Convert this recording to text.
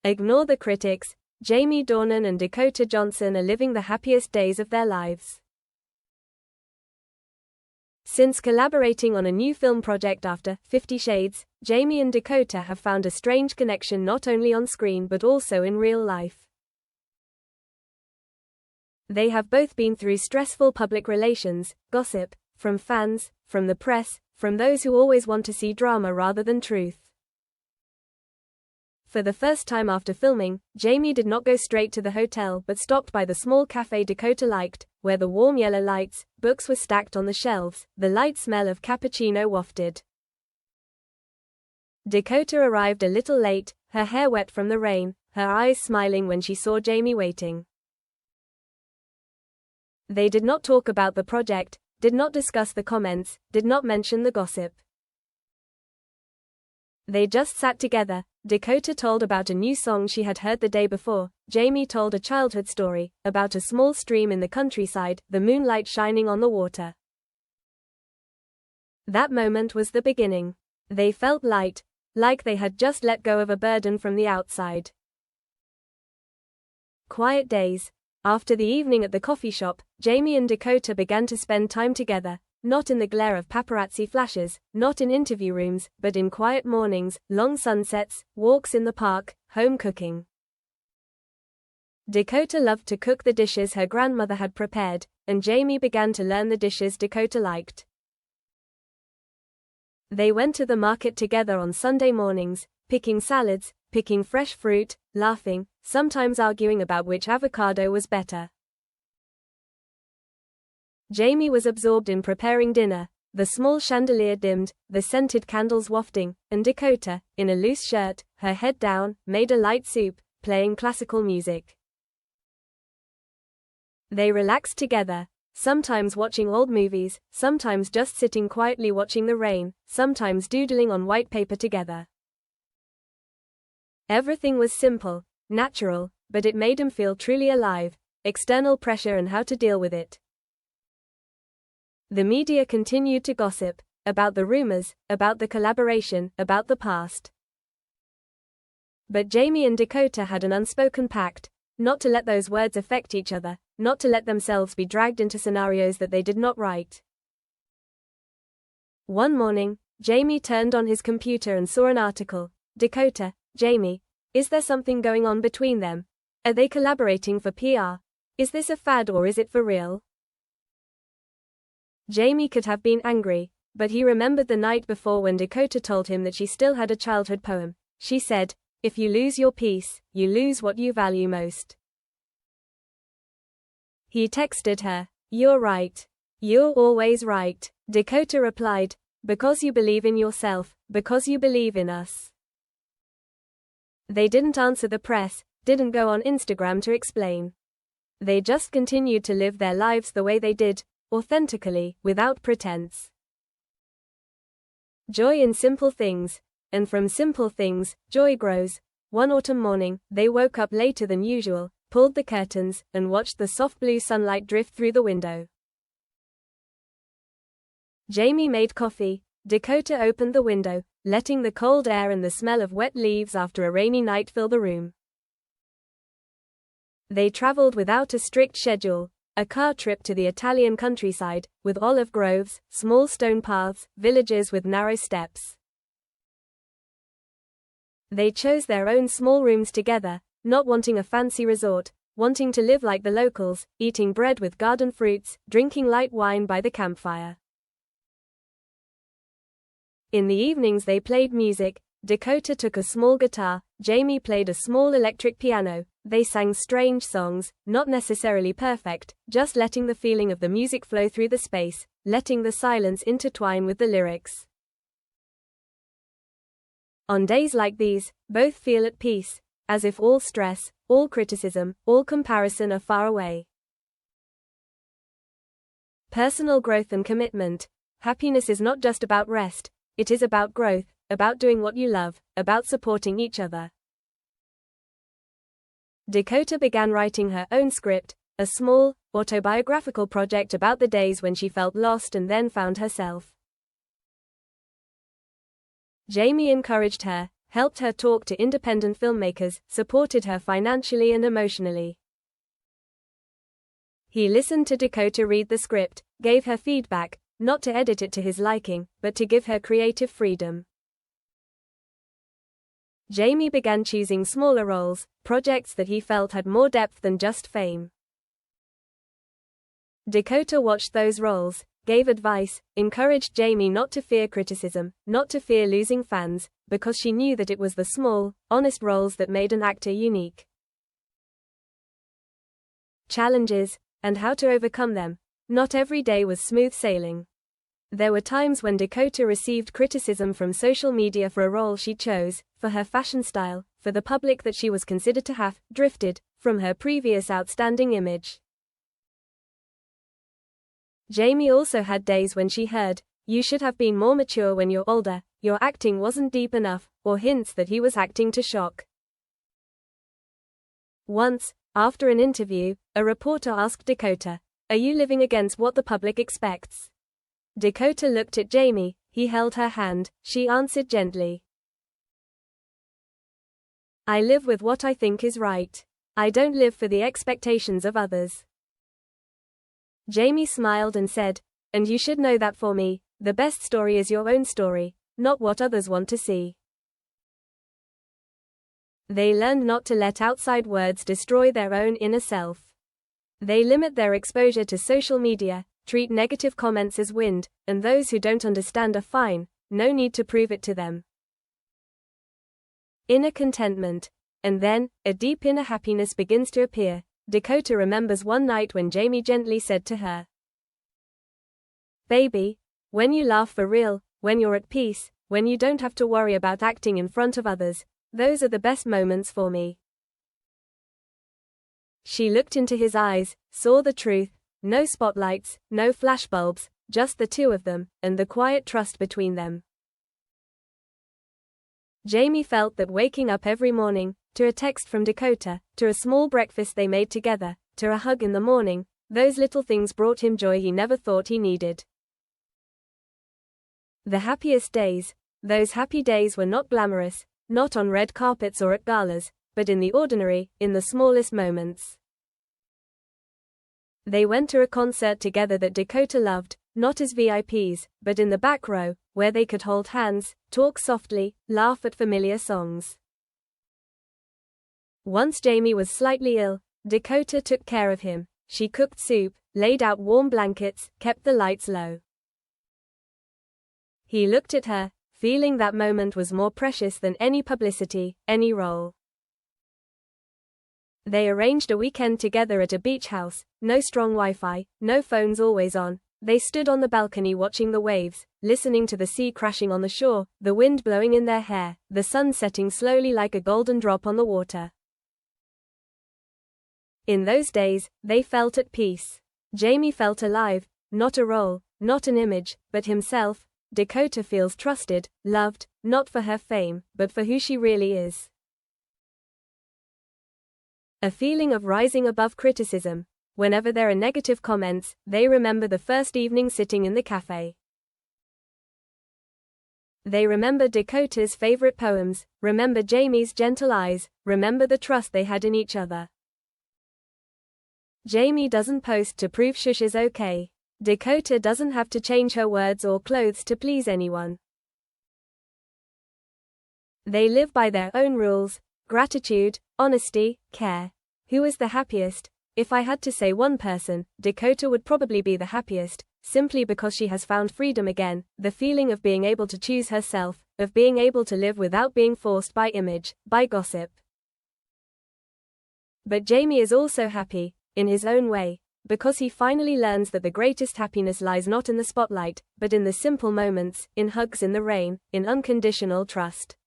Ignore the critics. Jamie Dornan and Dakota Johnson are living the happiest days of their lives. Since collaborating on a new film project after 50 Shades, Jamie and Dakota have found a strange connection not only on screen but also in real life. They have both been through stressful public relations, gossip, from fans, from the press, from those who always want to see drama rather than truth. For the first time after filming, Jamie did not go straight to the hotel but stopped by the small cafe Dakota liked, where the warm yellow lights, books were stacked on the shelves, the light smell of cappuccino wafted. Dakota arrived a little late, her hair wet from the rain, her eyes smiling when she saw Jamie waiting. They did not talk about the project, did not discuss the comments, did not mention the gossip. They just sat together. Dakota told about a new song she had heard the day before. Jamie told a childhood story, about a small stream in the countryside, the moonlight shining on the water. That moment was the beginning. They felt light, like they had just let go of a burden from the outside. Quiet days. After the evening at the coffee shop, Jamie and Dakota began to spend time together, not in the glare of paparazzi flashes, not in interview rooms, but in quiet mornings, long sunsets, walks in the park, home cooking. Dakota loved to cook the dishes her grandmother had prepared, and Jamie began to learn the dishes Dakota liked. They went to the market together on Sunday mornings, picking salads, picking fresh fruit, laughing, sometimes arguing about which avocado was better. Jamie was absorbed in preparing dinner, the small chandelier dimmed, the scented candles wafting, and Dakota, in a loose shirt, her head down, made a light soup, playing classical music. They relaxed together, sometimes watching old movies, sometimes just sitting quietly watching the rain, sometimes doodling on white paper together. Everything was simple, natural, but it made him feel truly alive. External pressure and how to deal with it. The media continued to gossip about the rumors, about the collaboration, about the past. But Jamie and Dakota had an unspoken pact, not to let those words affect each other, not to let themselves be dragged into scenarios that they did not write. One morning, Jamie turned on his computer and saw an article. Dakota, Jamie, is there something going on between them? Are they collaborating for PR? Is this a fad or is it for real? Jamie could have been angry, but he remembered the night before when Dakota told him that she still had a childhood poem. She said, "If you lose your peace, you lose what you value most." He texted her, "You're right. You're always right." Dakota replied, "Because you believe in yourself, because you believe in us." They didn't answer the press, didn't go on Instagram to explain. They just continued to live their lives the way they did, authentically, without pretense. Joy in simple things, and from simple things, joy grows. One autumn morning, they woke up later than usual, pulled the curtains, and watched the soft blue sunlight drift through the window. Jamie made coffee. Dakota opened the window, letting the cold air and the smell of wet leaves after a rainy night fill the room. They traveled without a strict schedule. A car trip to the Italian countryside, with olive groves, small stone paths, villages with narrow steps. They chose their own small rooms together, not wanting a fancy resort, wanting to live like the locals, eating bread with garden fruits, drinking light wine by the campfire. In the evenings they played music. Dakota took a small guitar, Jamie played a small electric piano. They sang strange songs, not necessarily perfect, just letting the feeling of the music flow through the space, letting the silence intertwine with the lyrics. On days like these, both feel at peace, as if all stress, all criticism, all comparison are far away. Personal growth and commitment. Happiness is not just about rest, it is about growth, about doing what you love, about supporting each other. Dakota began writing her own script, a small, autobiographical project about the days when she felt lost and then found herself. Jamie encouraged her, helped her talk to independent filmmakers, supported her financially and emotionally. He listened to Dakota read the script, gave her feedback, not to edit it to his liking, but to give her creative freedom. Jamie began choosing smaller roles, projects that he felt had more depth than just fame. Dakota watched those roles, gave advice, encouraged Jamie not to fear criticism, not to fear losing fans, because she knew that it was the small, honest roles that made an actor unique. Challenges, and how to overcome them. Not every day was smooth sailing. There were times when Dakota received criticism from social media for a role she chose, for her fashion style, for the public that she was considered to have drifted from her previous outstanding image. Jamie also had days when she heard, "You should have been more mature when you're older, your acting wasn't deep enough," or hints that he was acting to shock. Once, after an interview, a reporter asked Dakota, "Are you living against what the public expects?" Dakota looked at Jamie, he held her hand, she answered gently, "I live with what I think is right. I don't live for the expectations of others." Jamie smiled and said, "And you should know that for me, the best story is your own story, not what others want to see." They learned not to let outside words destroy their own inner self. They limit their exposure to social media, treat negative comments as wind, and those who don't understand are fine, no need to prove it to them. Inner contentment. And then, a deep inner happiness begins to appear. Dakota remembers one night when Jamie gently said to her, "Baby, when you laugh for real, when you're at peace, when you don't have to worry about acting in front of others, those are the best moments for me." She looked into his eyes, saw the truth, no spotlights, no flashbulbs, just the two of them, and the quiet trust between them. Jamie felt that waking up every morning, to a text from Dakota, to a small breakfast they made together, to a hug in the morning, those little things brought him joy he never thought he needed. The happiest days, those happy days were not glamorous, not on red carpets or at galas, but in the ordinary, in the smallest moments. They went to a concert together that Dakota loved, not as VIPs, but in the back row, where they could hold hands, talk softly, laugh at familiar songs. Once Jamie was slightly ill, Dakota took care of him. She cooked soup, laid out warm blankets, kept the lights low. He looked at her, feeling that moment was more precious than any publicity, any role. They arranged a weekend together at a beach house, no strong Wi-Fi, no phones always on. They stood on the balcony watching the waves, listening to the sea crashing on the shore, the wind blowing in their hair, the sun setting slowly like a golden drop on the water. In those days, they felt at peace. Jamie felt alive, not a role, not an image, but himself. Dakota feels trusted, loved, not for her fame, but for who she really is. A feeling of rising above criticism. Whenever there are negative comments, they remember the first evening sitting in the cafe. They remember Dakota's favorite poems, remember Jamie's gentle eyes, remember the trust they had in each other. Jamie doesn't post to prove shush is okay. Dakota doesn't have to change her words or clothes to please anyone. They live by their own rules: gratitude, honesty, care. Who is the happiest? If I had to say one person, Dakota would probably be the happiest, simply because she has found freedom again, the feeling of being able to choose herself, of being able to live without being forced by image, by gossip. But Jamie is also happy, in his own way, because he finally learns that the greatest happiness lies not in the spotlight, but in the simple moments, in hugs in the rain, in unconditional trust.